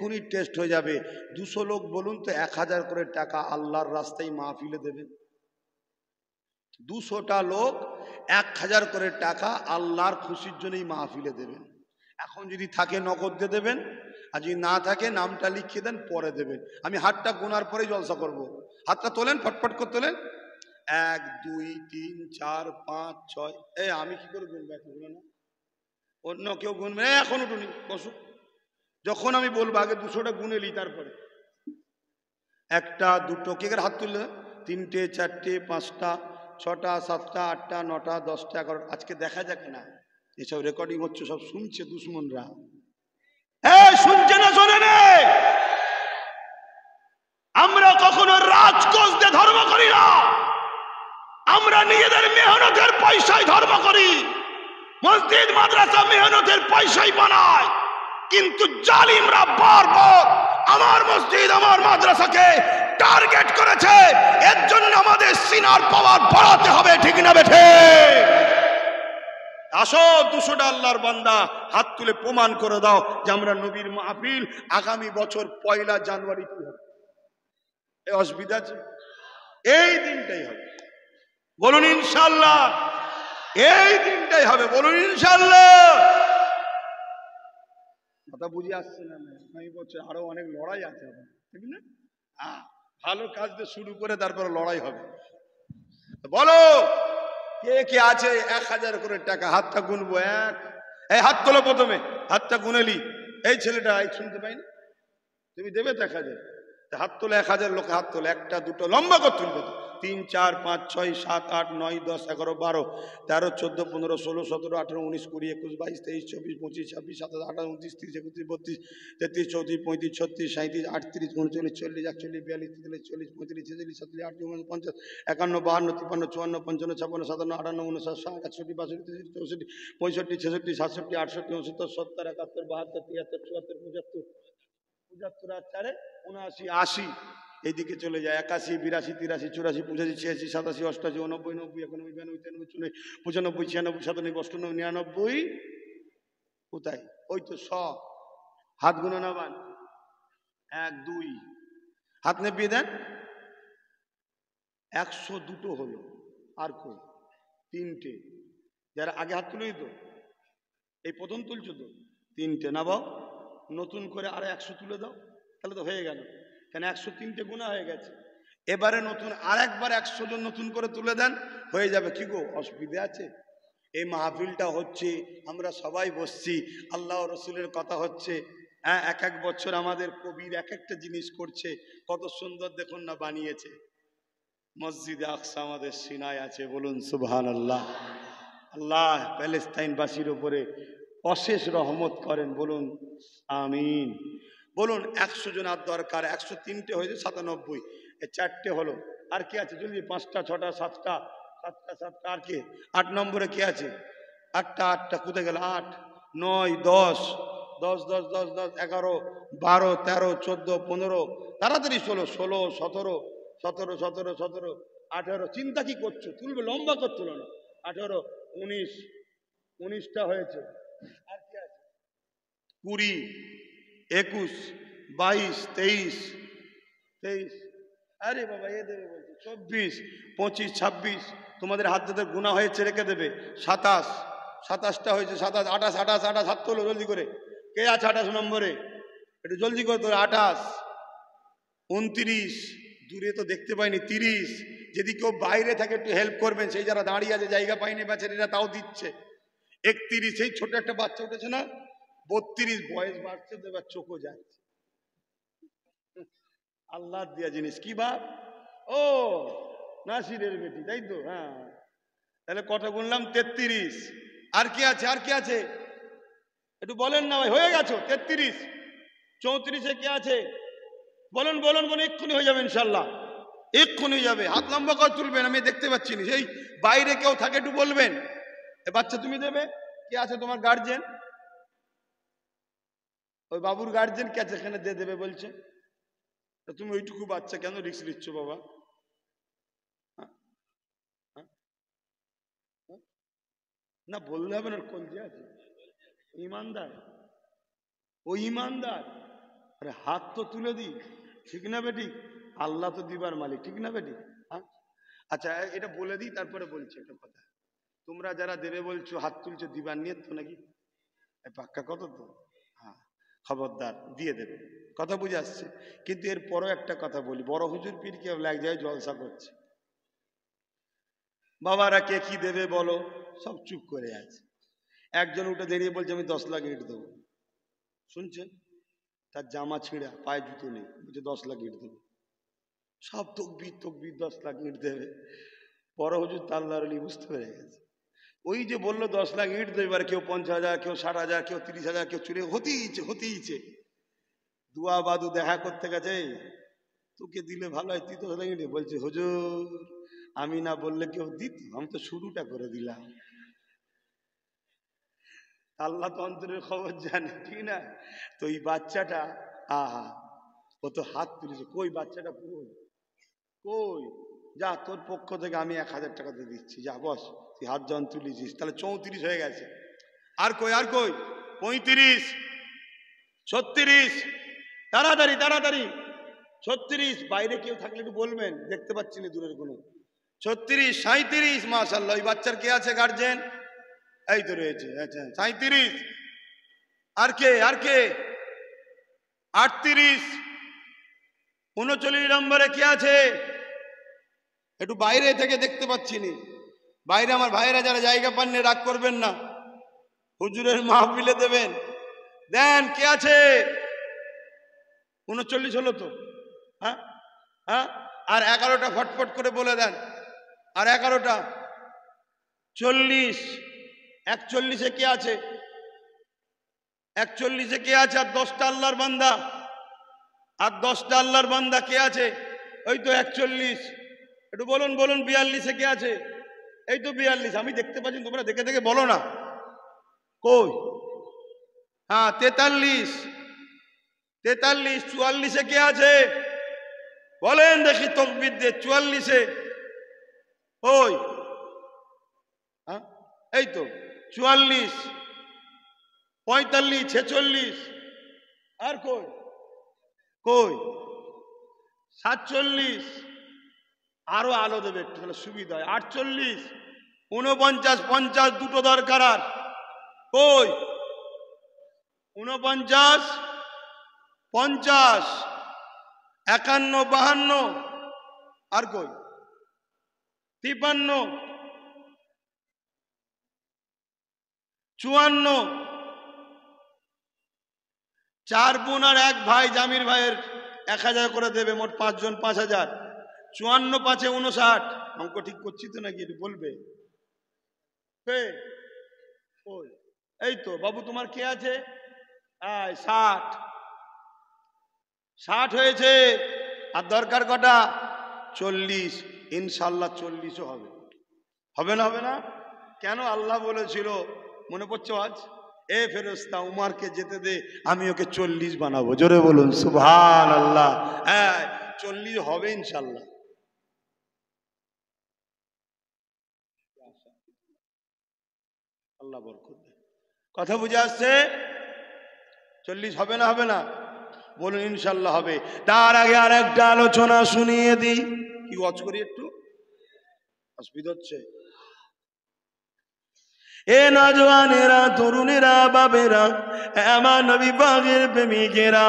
এক্ষুনি টেস্ট হয়ে যাবে। 200 লোক বলুন তো 1000 করে টাকা আল্লাহর রাস্তায় মাহফিলে দেবেন। 200টা লোক 1000 করে টাকা আল্লাহর খুশির জন্যই মাহফিলে দেবেন। এখন যদি থাকে নগদ দিয়ে দেবেন, আর যদি না থাকে নামটা লিখিয়ে দেন, পরে দেবেন। আমি হাতটা গোনার পরেই জলসা করব। হাতটা তোলেন, ফটফট করে তোলেন। 1 2 3 4 5 6। আমি কি করে গুনবো এতগুলো? না অন্য কেউ গুনবে? এখন উঠুনি, বসুন। যখন আমি বলবো আগে 200টা গুনে নি, তারপরে 1টা 2টো কে হাত তুললে 3টে 4টে 5টা 6টা 7টা 8টা 9টা 10টা 11। আজকে দেখা যাক না, এসব রেকর্ডিং হচ্ছে, সব শুনছে দুশ্মনরা। শুনছে না শোনে না? আমরা কখনো রাজকোষ দিয়ে ধর্ম করি না, আমরা নিজেদের মেহনতের পয়সায় ধর্ম করি। মসজিদ মাদ্রাসা মেহনতের পয়সাই বানায়, কিন্তু জালিমরা বারবার আমার মসজিদ আমার মাদ্রাসাকে টার্গেট করেছে। এর জন্য আমাদের সিনার পাওয়ার বাড়াতে হবে, ঠিক না বেঠে? আসো 200টা আল্লাহর বান্দা হাত তুলে প্রমাণ করে দাও যে আমরা নবীর মাহফিল আগামী বছর 1 জানুয়ারি কি হবে? এই অসুবিধা আছে? এই দিনটাই হবে, বলুন ইনশাআল্লাহ। এই দিনটাই হবে, বলুন ইনশাআল্লাহ। কথা বুঝে আসছে না? আমি বলছি আরো অনেক লড়াই আছে, ঠিক না? ভালো কাজ দিয়ে শুরু করে তারপরে লড়াই হবে। বলো কে কে আছে 1000 করে টাকা? হাতটা গুনবো। হাত তোলো, প্রথমে হাতটা গুনেলি। এই ছেলেটা শুনতে পাইনি, তুমি দেবে তো 1000? হাত তোলে, 1000 লোক হাত তোলে। 1টা 2টো লম্বা করে তুলবে। 3 4 5 6 7 8 9 10 11 12 13 14 15 16 17 18 19 20 21 22 23 24 25 26 27 28 29 30 31 32 33 34 35 36 37 38 39 40 41 42 43 44 45 46 47 48 49 50 51 52 53 54 55 56 57 58 59 60 61 62 63 64 65 66 67 68 69 70 71 72 73 74 75 75 আর 4 79 80 এইদিকে চলে যায়। 81 82 83 84 85 86 87 88 89 90 91 92 93 94 95 96 97 98 99 কোথায়? ওই তো সব হাত গুনো না বান। 1 2 হাত নেপিয়ে দেন। 102টো হলো। আর কই? 3টে। যারা আগে হাত তুলে দিত, এই প্রথম তুলছো তো, 3টে না বাও? নতুন করে আর 100 তুলে দাও, তাহলে তো হয়ে গেল। কেন 103টে গুণা হয়ে গেছে। এবারে নতুন আরেকবার 100 জন নতুন করে তুলে দেন, হয়ে যাবে। কি গো, অসুবিধা আছে? এই মাহফিলটা হচ্ছে, আমরা সবাই বসছি, আল্লাহ রসুলের কথা হচ্ছে। এক এক বছর আমাদের কবির এক একটা জিনিস করছে, কত সুন্দর দেখুন না বানিয়েছে। মসজিদে আকসা আমাদের সিনায় আছে, বলুন সুবহানাল্লাহ। আল্লাহ প্যালেস্তাইনবাসীর উপরে অশেষ রহমত করেন, বলুন আমিন। বলুন 100 জন আর দরকার। 103টে হয়েছে, 97। এই 4টে হলো। আর কি আছে? জলদি 5টা 6টা 7টা 7টা আর কে? 8 নম্বরে কে আছে? 8টা কোথায় গেল? 8 9 10 10 10 10 10 11 12 13 14 15 তাড়াতাড়ি 16 16 17 17 17 17 18। চিন্তা কি করছো? তুলবে, লম্বা করে তুলো না। 18 19 19টা হয়েছে। আর কি আছে? 20 21 22 23 23। আরে বাবা, এ দেবে বলছে। 24 25 26 তোমাদের হাত যাদের গুণা হয়েছে রেখে দেবে। 27 27টা হয়েছে। 27 28 28 28 হাত তোলো জলদি করে। কে আছে 28 নম্বরে? একটু জলদি করে তোলো। 28 29 দূরে তো দেখতে পাইনি। 30 যদি কেউ বাইরে থাকে একটু হেল্প করবেন, সেই যারা দাঁড়িয়ে আছে জায়গা পাইনি বেচারিরা, তাও দিচ্ছে। 31 এই ছোট একটা বাচ্চা উঠেছে না। 32 বয়স বাড়ছে তো, এবার চোখও যাচ্ছে। আল্লাহ দিয়া জিনিস। কি বাপ? ও নাসিরের বেটি, তাই তো? হ্যাঁ, তাহলে কত গুনলাম? 33। আর কি আছে? আর কি আছে? একটু বলেন না ভাই। হয়ে গেছো 33। 34-এ কে আছে? বলুন বলুন বলুন, এক্ষুনি হয়ে যাবে ইনশাল্লাহ, এক্ষুনি হয়ে যাবে। হাত লম্বা করে তুলবেন, আমি দেখতে পাচ্ছি না। সেই বাইরে কেউ থাকে একটু বলবেন। এ বাচ্চা তুমি দেবে? কে আছে তোমার গার্জেন? ওই বাবুর গার্জেন কে আছে এখানে? দেবে বলছে। তুমি ওইটুকু বাচ্চা কেন রিস্ক নিচ্ছ বাবা? না বললে হবে না, কলজে আছে। ইমানদার, ও ইমানদার। আরে হাত তো তুলে দিই, ঠিক না বেটি? আল্লাহ তো দিবার মালিক, ঠিক না বেটি? হ্যাঁ, আচ্ছা এটা বলে দিই, তারপরে বলছি একটা কথা। তোমরা যারা দেবে বলছো, হাত তুলছো, দিবার নিয়ে তো নাকি পাক্কা কত তো? হ্যাঁ, খবরদার দিয়ে দেবে, কথা বুঝে আসছে। কিন্তু এর পরও একটা কথা বলি, বড় হুজুর পীর কেউ এক জায়গায় জলসা করছে, বাবারা কে কি দেবে বলো, সব চুপ করে আছে। একজন উঠে দাঁড়িয়ে বলছে আমি 10 লাখ ইট দেবো। শুনছেন? তার জামা ছিঁড়া, পায়ে জুতো নেই, বলছে 10 লাখ ইট দেবো। সব তকবির তকবির, 10 লাখ ইট দেবে। বড় হুজুর তাল্লার আলী বুঝতে পেরে গেছে। ওই যে বললো 10 লাখ ইট দেবে, এবার কেউ 50,000, কেউ 60,000, কেউ 30,000, কেউ চুরি হতেইছে। দুয়া বাদু দেখা করতে গেছে, তোকে দিলে ভালো হয়, তুই তো বলছে হুজুর আমি না বললে কেউ দিত, আমি তো শুরুটা করে দিলাম। আল্লাহ তো অন্তরের খবর জানে, ঠিক না? তো এই বাচ্চাটা, আহা, ও তো হাত তুলেছে, কই বাচ্চাটা? কই কই? যা, তোর পক্ষ থেকে আমি 1,000 টাকা দিয়ে দিচ্ছি, যা বস। তুই হাত যখন তুলেছিস, তাহলে 34 হয়ে গেছে। আর কই, আর কই? 35, 36, তাড়াতাড়ি তাড়াতাড়ি, 36। বাইরে কেউ থাকলে একটু বলবেন, দেখতে পাচ্ছি না দূরের কোনো। 36, 37, মাশাআল্লাহ। ওই বাচ্চার কে আছে গার্জেন? এই তো রয়েছে, আচ্ছা 37। আর কে, আর কে? 38, 39 নম্বরে কে আছে? একটু বাইরে থেকে দেখতে পাচ্ছি নি, বাইরে আমার ভাইরা যারা জায়গা পাননি রাগ করবেন না, হুজুরের মাহফিলে দেবেন, দেন কে আছে? 39 হলো তো? হ্যাঁ হ্যাঁ, আর 11টা ফটফট করে বলে দেন, আর 11টা। 40, 41-এ কে আছে? 41-এ কে আছে? আর 10টা আল্লাহর বান্দা, আর 10টা আল্লাহর বান্দা কে আছে? ওই তো 41। একটু বলুন বলুন, 42-এ কে আছে? এই তো 42, আমি দেখতে পাচ্ছি, তোমরা দেখে দেখে বলো না। কই? হ্যাঁ 43, 44-এ কে আছে? বলেন দেখি তকবীর দিয়ে, 44-এ। ওই, হ্যাঁ এই তো 44, 45, 46। আর কই? কই? 47। আরো আলো দেবে একটু, তাহলে সুবিধা হয়। 48, 49, 50, দুটো দরকার। আর কই? 49, 50, 51, 52। আর কই? 53, 54। 4 বোন আর 1 ভাই, জামির ভাইয়ের 1000 করে দেবে, মোট 5 জন 5,000। 54, 5-এ 59। অঙ্ক ঠিক করছি তো নাকি একটু বলবে? ওই, এই তো বাবু, তোমার কে আছে? 60, 60 হয়েছে। আর দরকার কটা? 40। ইনশাল্লাহ 40ও হবে। হবে না? হবে না? কেন? আল্লাহ বলেছিল, মনে পড়ছে আজ, এ ফেরেশতা উমারকে যেতে দে, আমি ওকে 40 বানাবো। জোরে বলুন সুবহানাল্লাহ। হ্যাঁ 40 হবে ইনশাল্লাহ। আল্লাহ বরকত দেয়। কথা বুঝে আসছে? 40 হবে না? হবে না? বলুন ইনশাল্লাহ হবে। তার আগে আর একটা আলোচনা শুনিয়ে দিই। কি ওয়াজ করি একটু? অসুবিধা হচ্ছে? এ নওজওয়ানেরা, তরুণেরা, বাবেরা, আমার নবী পাকের প্রেমিকেরা,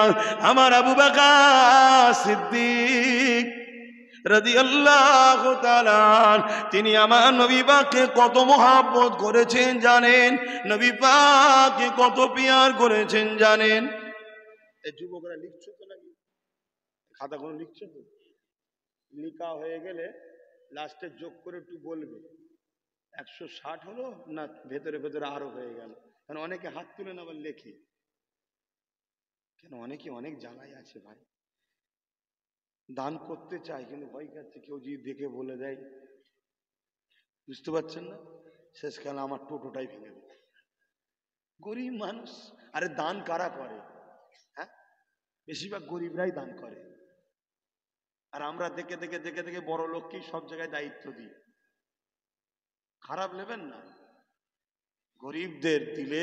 আমার আবু বকর সিদ্দিক রাদিয়াল্লাহু তাআলা, তিনি আমার নবী পাককে কত মহব্বত করেছেন জানেন? নবী পাককে কত পিয়ার করেছেন জানেন? এই যুবকরা লিখছো তো নাকি? খাতা কোনো লিখছো তো? লিখা হয়ে গেলে লাস্টে যোগ করে একটু বলবে 160 হলো না ভেতরে ভেতরে আরো হয়ে গেল। কারণ অনেকে হাত তুলে না, আবার লেখে কেন, অনেকে অনেক জ্বালায় আছে ভাই, দান করতে চায় কিন্তু ভয় খাচ্ছে কেউ যদি দেখে বলে দেয়, বুঝতে পারছেন না? শেষকালে আমার টোটোটাই ভেঙে দেবে। গরিব মানুষ। আরে দান কারা করে? হ্যাঁ, বেশিরভাগ গরিবরাই দান করে। আর আমরা দেখে দেখে দেখে দেখে বড় লোককেই সব জায়গায় দায়িত্ব দিই। খারাপ নেবেন না, গরিবদের দিলে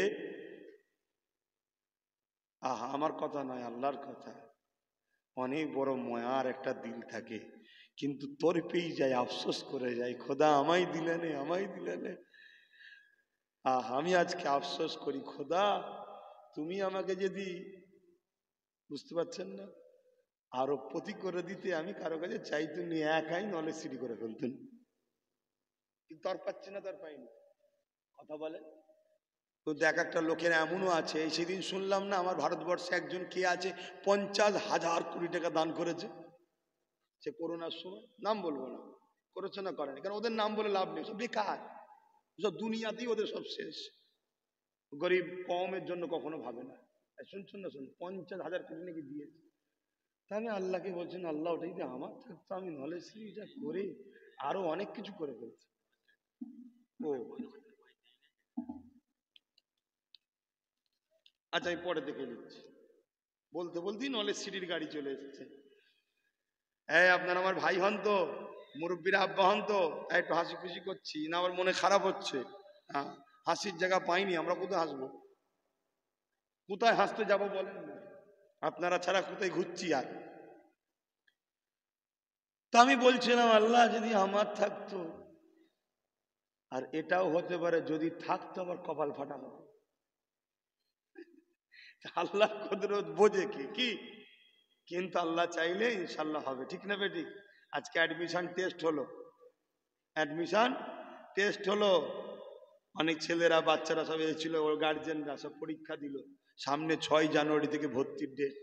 আহা, আমার কথা নয়, আল্লাহর কথা। অনেক বড় ময়ার একটা দিল থাকে, কিন্তু তোর পেয়ে যায়, আফসোস করে যায়, খোদা আমায় দিলেনে, আমায় দিলেনে। আমি আজকে আফসোস করি, খোদা তুমি আমাকে যদি, বুঝতে পারছেন না, আরো প্রতি করে দিতে, আমি কারো কাছে চাইতুন নি, একাই নলেজ সিটি করে ফেলতেন, কিন্তু আর পাচ্ছে না, তার পাইনি। কথা বলে তো দেখ, একটা লোকের এমনও আছে, এই সেদিন শুনলাম না, আমার ভারতবর্ষে একজন কে আছে 50,000 কোটি টাকা দান করেছে, সে করোনার সময়, নাম বলবো না, করেছে না করেনি, কারণ ওদের নাম বলে লাভ নেই, সব বেকার, সব দুনিয়াতেই ওদের সব শেষ, গরিব কমের জন্য কখনো ভাবে না। শুনছেন না, শুনুন, 50,000 কোটি নাকি দিয়েছে। তাহলে আল্লাহকে বলছেন, আল্লাহ ওটাই যে আমার থাকতো, আমি নলেজ সিরিজটা করে আরো অনেক কিছু করে ফেলছি। ও আচ্ছা, আমি পরে দেখে নিচ্ছি। বলতে বলতেই নলেজ সিটির গাড়ি চলে এসেছে। আপনারা আমার ভাই হন তো, মুরব্বীরা আব্বা হন তো, একটু হাসি খুশি করছি না, আমার মনে খারাপ হচ্ছে। হ্যাঁ, হাসির জায়গা পাইনি, আমরা কোথায় হাসবো, কোথায় হাসতে যাব বলেন না, আপনারা ছাড়া কোথায় ঘুরছি আর। তা আমি বলছিলাম, আল্লাহ যদি আমার থাকতো, আর এটাও হতে পারে যদি থাকতো আবার কপাল ফাটা হতো। আল্লাহ কুদরত বোঝে কি, কিন্তু আল্লাহ চাইলে ইনশাল্লাহ হবে, ঠিক না বেঠিক? আজকে অ্যাডমিশন টেস্ট হলো, অনেক ছেলেরা বাচ্চারা সব এসেছিল, ওর গার্জেনরা সব পরীক্ষা দিল। সামনে 6 জানুয়ারি থেকে ভর্তির ডেট,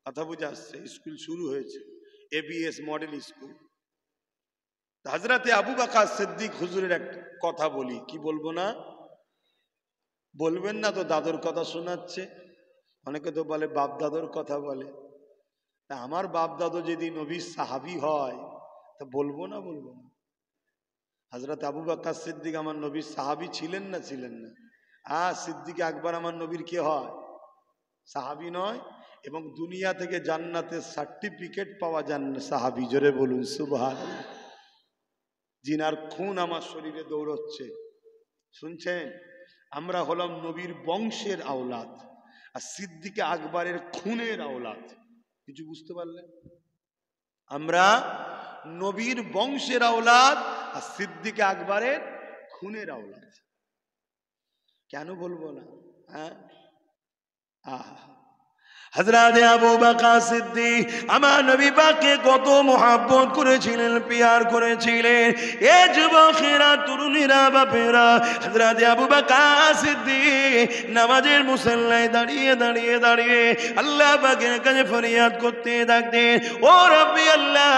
কথা বুঝে আসছে, স্কুল শুরু হয়েছে, ABS মডেল স্কুল। হযরতে আবু বকর সিদ্দিক হুজুরের একটা কথা বলি, কি বলবো না? বলবেন না তো, দাদুর কথা শোনাচ্ছে, অনেকে তো বলে বাপ দাদুর কথা বলে। তা আমার বাপ দাদু যদি নবীর সাহাবী হয়, তা বলবো না? হযরত আবু বকর সিদ্দিক আমার নবীর সাহাবী ছিলেন না? সিদ্দিক আকবর আমার নবীর কে হয়? সাহাবী নয়? এবং দুনিয়া থেকে জান্নাতের সার্টিফিকেট পাওয়া যান সাহাবী, জোরে বলুন সুবহানাল্লাহ। জিনার খুন আমার শরীরে দৌড়চ্ছে, শুনছেন? আমরা হলাম নবীর বংশের আওলাদ, আর সিদ্দিক আকবরের খুনের আওলাদ। কিছু বুঝতে পারলেন? আমরা নবীর বংশের আওলাদ, আর সিদ্দিক আকবরের খুনের আওলাদ। কেন বলবো না? হযরত আবু বকর সিদ্দিক আমার নবী পাককে কত মহব্বত করেছিলেন, প্যার করেছিলেন। এ যুবকেরা, তরুণীরা, বাপেরা, হযরত আবু বকর সিদ্দিক নামাজের মুসল্লায় দাঁড়িয়ে দাঁড়িয়ে দাঁড়িয়ে আল্লাহ পাকের কাছে ফরিয়াদ করতে থাকতেন, ও রব্বি আল্লাহ,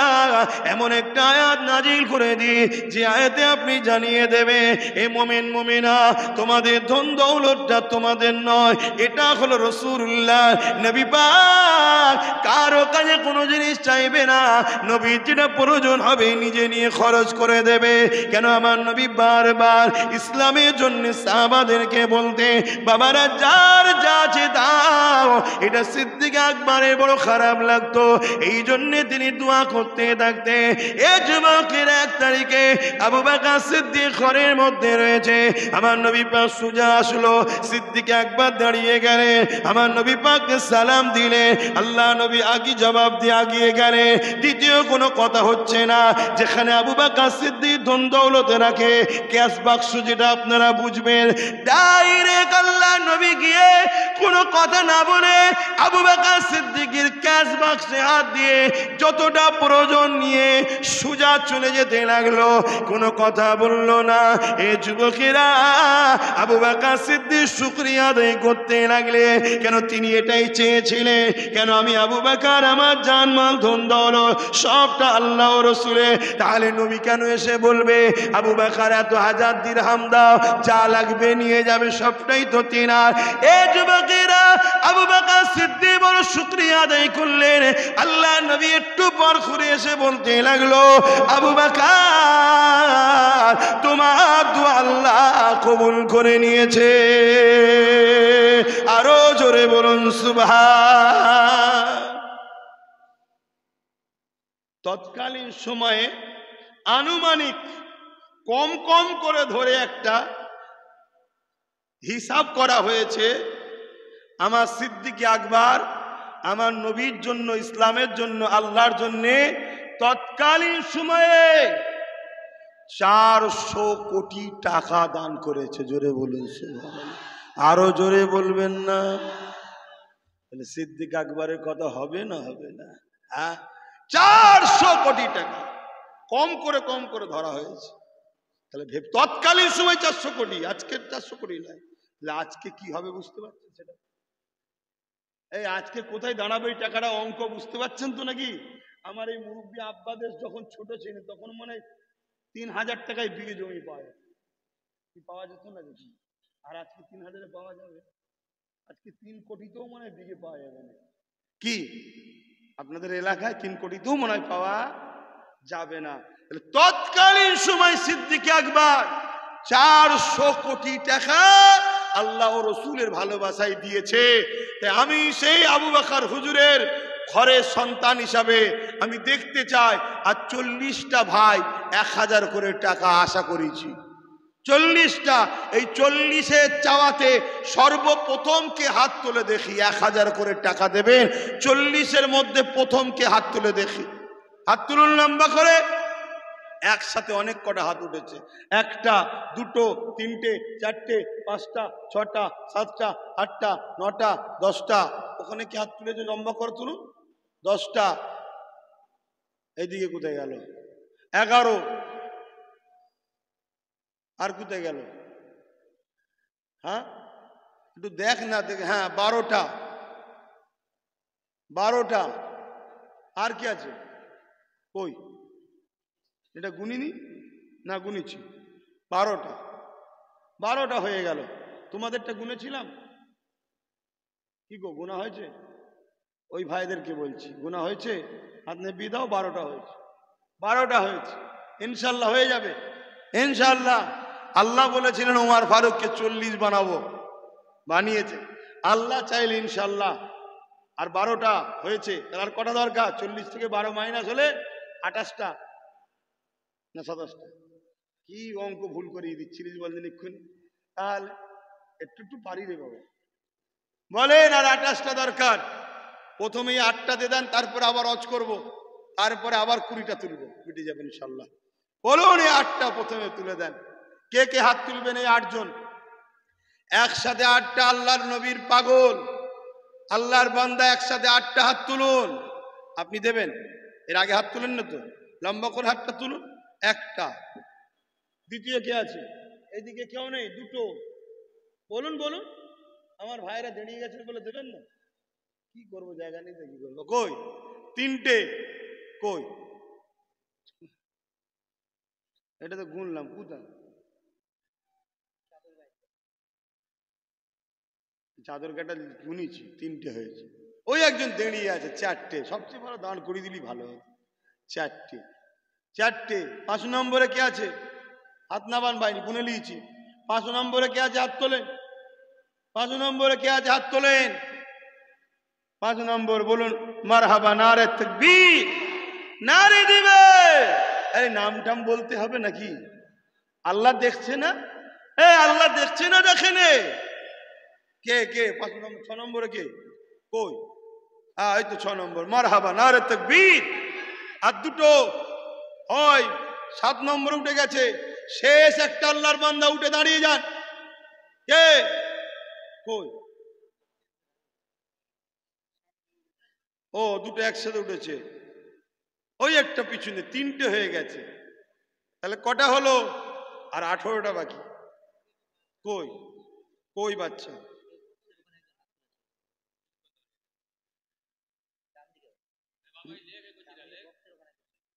এমন একটা আয়াত নাজিল করে দি যে আয়াতে আপনি জানিয়ে দেবে, এ মুমিন মুমিনা, তোমাদের ধন দৌলতটা তোমাদের নয়, এটা হলো রাসূলুল্লাহ। নবী পাক কারো কাছে কোনো জিনিস চাইবে না, নবীর যেটা প্রয়োজন হবে নিজে নিয়ে খরচ করে দেবে। কেন? আমার নবী বারবার ইসলামের জন্য সাহাবাদেরকে বলতে, বাবারা যার যা আছে দাও। এটা সিদ্দিক আকবরের বড় খারাপ লাগতো, এই জন্য তিনি দোয়া করতে থাকতে। এ যুবকের 1 তারিখে আবু বকর সিদ্দিক ঘরের মধ্যে রয়েছে, আমার নবী পাক সুজা আসলো, সিদ্দিক আকবর দাঁড়িয়ে গেলে, আমার নবী পাককে সালাম দিলে, আল্লাহ নবী আগে জবাব দিয়ে আগিয়ে গেলে। দ্বিতীয় কোনো কথা হচ্ছে না, যেখানে আবু বকর সিদ্দিক ধন দৌলত রাখে, ক্যাশ বাক্স যেটা আপনারা বুঝবেন, ডাইরেক্ট আল্লাহ নবী গিয়ে কোনো কথা না বলে আবু বকর সিদ্দিকের ক্যাশ বাক্সে হাত দিয়ে যতটা প্রয়োজন নিয়ে সোজা চলে যেতে লাগলো, কোনো কথা বললো না। এ যুবকেরা আবু বকর সিদ্দিক শুকরিয়া আদায় করতে লাগলে, কেন? তিনি এটাই চেয়েছিলেন, কেন? আমি আবু বকর আমার জানমাল ধন দৌলত সবটা আল্লাহ ও রাসূলের। তাহলে নবী কেন এসে বলবে আবু বকর এত 1000 দিরহাম দাও, যা লাগবে নিয়ে যাবে, সবটাই তো তিনার। এ যুবকেরা আবু বকর সিদ্দিক বড় শুকরিয়া আদায় করলেন। আল্লাহ নবী একটু পর ঘুরে এসে বলতে লাগলো, আবু বকর, তোমার দোয়া আল্লাহ কবুল করে নিয়েছে। আরো জোরে বলুন সুবহান। তৎকালীন সময়ে আনুমানিক কম কম করে ধরে একটা হিসাব করা হয়েছে, আমার সিদ্দিক আকবর আমার নবীর জন্য, ইসলামের জন্য, আল্লাহর জন্য তৎকালীন সময়ে 400 কোটি টাকা দান করেছে। জোরে বলুন সুবহানাল্লাহ। আরো জোরে বলবেন না? তাহলে সিদ্দিক আকবরের কথা হবে না হবে না? হ্যাঁ, 400 কোটি টাকা কম করে ধরা হয়েছে। তাহলে তৎকালীন সময় 400 কোটি, আজকের 400 কোটি নয়। তাহলে আজকে কি হবে বুঝতে পারছেন সেটা? এই আজকে কোথায় দাঁড়াবে এই টাকাটা, অঙ্ক বুঝতে পারছেন তো নাকি? আমার এই মুরব্বী আব্বাদের যখন ছোট ছিল তখন মনে হয় 3000 টাকায় বিঘে জমি পাওয়া যেত না দেখি। আর আজকে 3000-এ পাওয়া যাবে? আজকে 3 কোটিতেও মনে হয় বিঘে পাওয়া যাবে না। কি আপনাদের এলাকায় 3 কোটিতেও মনে হয় পাওয়া যাবে না। তাহলে তৎকালীন সময় সিদ্দিক আকবর 400 কোটি টাকা আল্লাহ ও রসুলের ভালোবাসায় দিয়েছে। তাই আমি সেই আবু বকর হুজুরের ঘরের সন্তান হিসাবে আমি দেখতে চাই আর 40টা ভাই 1000 করে টাকা আশা করেছি। 40টা, এই 40-এর চাওয়াতে সর্বপ্রথম কে হাত তুলে দেখি 1000 করে টাকা দেবেন? 40-এর মধ্যে প্রথম কে হাত তুলে দেখি? হাত তুলুন লম্বা করে। একসাথে অনেক কটা হাত উঠেছে। 1টা, 2টো, 3টে, 4টে, 5টা, 6টা, 7টা, 8টা, 9টা, 10টা। ওখানে কি হাত তুলেছে? লম্বা করে তুলুন। 10টা। এইদিকে কোথায় গেল? 11। আর কোথায় গেল? হ্যাঁ, একটু দেখ না, দেখ। হ্যাঁ, 12টা। 12টা। আর কি আছে? কই? এটা গুনিনি না? গুনেছি। 12টা। 12টা হয়ে গেল। তোমাদেরটা গুনেছিলাম কি গো? গুনা হয়েছে? ওই ভাইদেরকে বলছি, গুনা হয়েছে? হাত নেবিয়ে দাও। 12টা হয়েছে। 12টা হয়েছে। ইনশাল্লাহ হয়ে যাবে, ইনশাল্লাহ। আল্লাহ বলেছিলেন ওমর ফারুককে 40 বানাবো, বানিয়েছে। আল্লাহ চাইলে ইনশাল্লাহ। আর 12টা হয়েছে। তার আর কটা দরকার? 40 থেকে 12 মাইনাস হলে 28টা না 27টা? কি অঙ্ক ভুল করিয়ে দিচ্ছিলিস বললেন এক্ষুনি? তাহলে একটু পারি রে বাবা। বলেন আর 28টা দরকার। প্রথমেই 8টা দিয়ে দেন, তারপরে আবার অজ করব, তারপরে আবার 20টা তুলবো, মিটে যাবে ইনশাল্লাহ। বলুন এই 8টা প্রথমে তুলে দেন। কে কে হাত তুলবেন? এই 8 জন একসাথে 8টা। আল্লাহর নবীর পাগল, আল্লাহর বান্দা, একসাথে 8টা হাত তুলুন। আপনি দেবেন? এর আগে হাত তুলেন না তো? লম্বা করে হাতটা তুলুন। 1টা। দ্বিতীয় কে আছে? এইদিকে কেউ নেই? 2টো। বলুন বলুন। আমার ভাইরা দাঁড়িয়ে গেছে বলে দেবেন না? কি করবো, জায়গা নেই, কি করবো? কই? 3টে। কই? এটা তো গুনলাম, কোথায়? চাদর কাটা গুনিছি, 3টে হয়েছে। ওই একজন দাঁড়িয়ে আছে 4টে। সবচেয়ে ভালো দান করে দিলি ভালো হতো। 4টে। 4টে। 5 নম্বরে কে আছে? হাত নাবান বাইনি, গুনে নিয়েছি। 5 নম্বরে কে আছে? হাত তোলেন। 5 নম্বরে কে আছে? হাত তোলেন। 5 নম্বর বলুন মারহাবা, নারে তাকবীর, নারে দিবে। আরে নাম টাম বলতে হবে নাকি? আল্লাহ দেখছে না? আল্লাহ দেখছে না? দেখেন। কে কে? 5 নম্বর। 6 নম্বরে কে? কই? হ্যাঁ, এই তো 6 নম্বর। মারহাবা, নারে তাকবীর। আর 2টো হয়। 7 নম্বরে উঠে গেছে। শেষ একটা আল্লাহর বান্দা উঠে দাঁড়িয়ে যান। কে? কই? ও, 2টো একসাথে উঠেছে। ওই একটা পিছনে। 3টে হয়ে গেছে। তাহলে কটা হলো? আর 18টা বাকি। কই? কই বাচ্চা?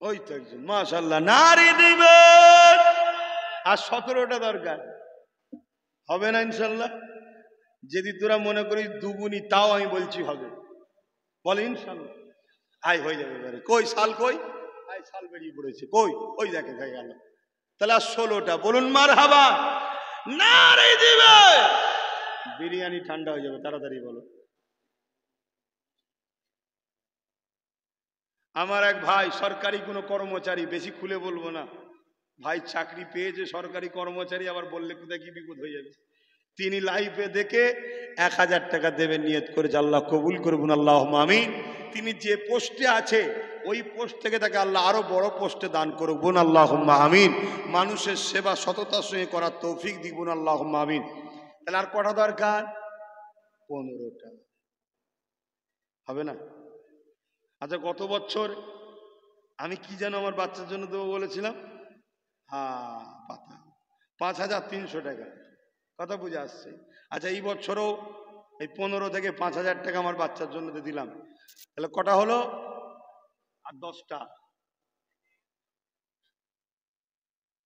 ওই তো একজন, মাশাআল্লাহ, নারী দিবেন। আর 17টা দরকার। হবে না ইনশাল্লাহ? যদি তোরা মনে করিস দুগুনি, তাও আমি বলছি হবে। বলে ইনশাল্লাহ। আয় হয়ে যাবে এবারে। কই শাল? কই? আয় শাল বেরিয়ে পড়েছে। কই? ওই দেখে হয়ে গেল। তাহলে আর 16টা। বলুন মারহাবা, নারী দিবে। বিরিয়ানি ঠান্ডা হয়ে যাবে, তাড়াতাড়ি বলো। আমার এক ভাই সরকারি কোনো কর্মচারী, বেশি খুলে বলবো না, ভাই চাকরি পেয়েছে, সরকারি কর্মচারী, আবার বললে কোথায় কি বিপদ হয়ে যাবে। তিনি লাইভে দেখে 1000 টাকা দেবেন নিয়ত করেছে, আল্লাহ কবুল করবেন আল্লাহুম্মা আমিন। তিনি যে পোস্টে আছে ওই পোস্ট থেকে তাকে আল্লাহ আরো বড় পোস্টে দান করুন আল্লাহুম্মা আমিন। মানুষের সেবা সততার সঙ্গে করার তৌফিক দিবেন আল্লাহুম্মা আমিন। তাহলে আর কটা দরকার? 15টা হবে না? আচ্ছা, গত বছর আমি কি যেন আমার বাচ্চার জন্য দেবো বলেছিলাম, হ্যাঁ পাতা 5300 টাকা, কথা বুঝে আসছে। আচ্ছা, এই বছরও এই 15 থেকে 5000 টাকা আমার বাচ্চার জন্য দিলাম, তাহলে কটা হলো? আর 10টা।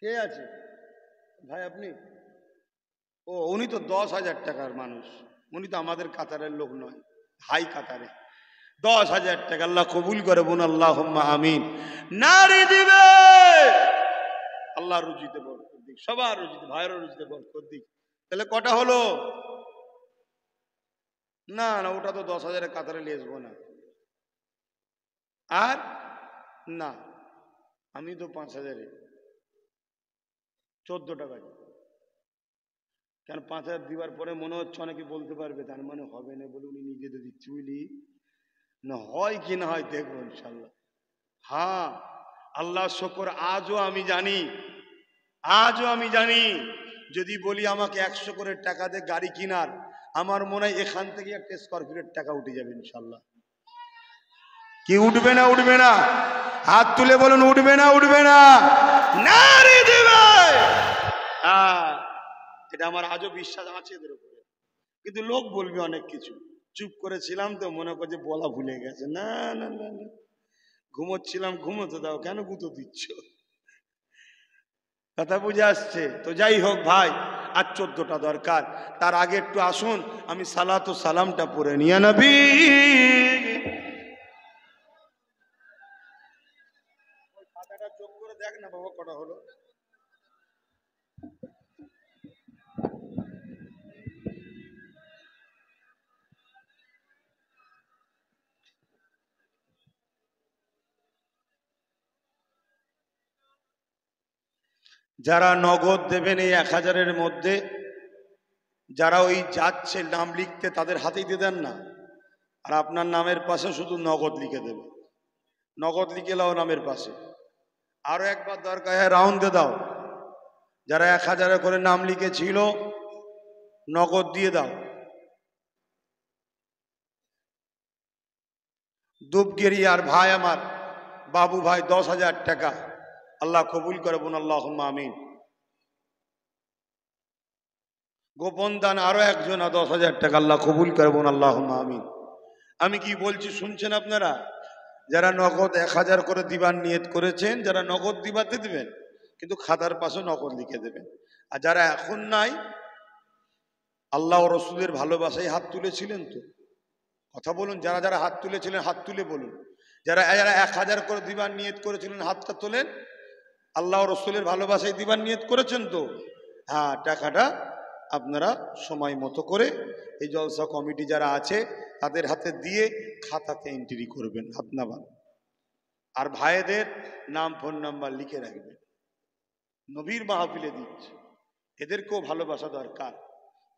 কে আছে ভাই? আপনি? ও, উনি তো 10,000 টাকার মানুষ, উনি তো আমাদের কাতারের লোক নয়, হাই কাতারে। 10,000 টাকা আল্লাহ কবুল করে বোন আল্লাহুম্মা আমিন। নারী দিবে আল্লাহ রুজিতে বরকত দিক, সবার রুজিতে, ভাইয়ের রুজিতে বরকত দিক। তাহলে কটা হলো? না না, ওটা তো 10,000-এর কাতারে লেসবো না। আর না, আমি তো 5,000-এ 14 টাকা। কেন 5,000 দিবার পরে মনে হচ্ছে অনেকে বলতে পারবে তার মানে হবে না বলে উনি নিজে তো দিচ্ছি, বুঝলি না? হয় কি না হয় দেখবো ইনশাল্লাহ। হ্যাঁ, আল্লাহ শুকর, আজও আমি জানি যদি বলি আমাকে 100 করে টাকা দিয়ে গাড়ি কিনার, আমার মনে হয় এখান থেকে একটা স্করপিওর টাকা উঠে যাবে ইনশাল্লাহ। কি উঠবে না? উঠবে না? হাত তুলে বলুন, উঠবে না? উঠবে না? নারী দিবে। এটা আমার আজও বিশ্বাস আছে এদের উপরে। কিন্তু লোক বলবে অনেক কিছু, চুপ করেছিলাম তো মনে করছে বলা ভুলে গেছে। না না না না, ঘুমোচ্ছিলাম, ঘুমোতে দাও, কেন গুঁতো দিচ্ছ? কথা বুঝে আসছে তো? যাই হোক ভাই, আর 14টা দরকার। তার আগে একটু আসুন আমি সালাতু সালামটা পড়ে নিয়ে নবী। খাতাটা যোগ করে দেখ না বাবা, কটা হলো? যারা নগদ দেবেন এই 1000-এর মধ্যে, যারা ওই যাচ্ছে নাম লিখতে তাদের হাতেই দিয়ে দেন না, আর আপনার নামের পাশে শুধু নগদ লিখে দেবে। নগদ লিখে দাও নামের পাশে। আরো একবার দরকার হয় রাউন্ডে দাও, যারা 1000 করে নাম লিখেছিল নগদ দিয়ে দাও। দুবগেরিয়ার ভাই আমার বাবু ভাই 10,000 টাকা, আল্লাহ কবুল করে বোন আল্লাহুম্মা আমিন। গোপন দান আরো একজন 10,000 টাকা, আল্লাহ কবুল করে বোন আল্লাহুম্মা আমিন। আমি কি বলছি শুনছেন আপনারা? যারা নগদ 1000 করে দিবার নিয়ত করেছেন, যারা নগদ দিবাতে দিবেন কিন্তু খাতার পাশে নগদ লিখে দেবেন। আর যারা এখন নাই, আল্লাহ ও রসুলের ভালোবাসায় হাত তুলেছিলেন তো? কথা বলুন, যারা যারা হাত তুলেছিলেন হাত তুলে বলুন। যারা যারা 1000 করে দিবার নিয়ত করেছিলেন হাতটা তোলেন। আল্লাহ ও রসুলের ভালোবাসায় দিবার নিয়ত করেছেন তো? হ্যাঁ, টাকাটা আপনারা সময় মতো করে এই জলসা কমিটি যারা আছে তাদের হাতে দিয়ে খাতাতে এন্ট্রি করবেন, হাত নামান। আর ভাইদের নাম ফোন নাম্বার লিখে রাখবেন। নবীর মাহফিলে দিচ্ছে, এদেরকেও ভালোবাসা দরকার।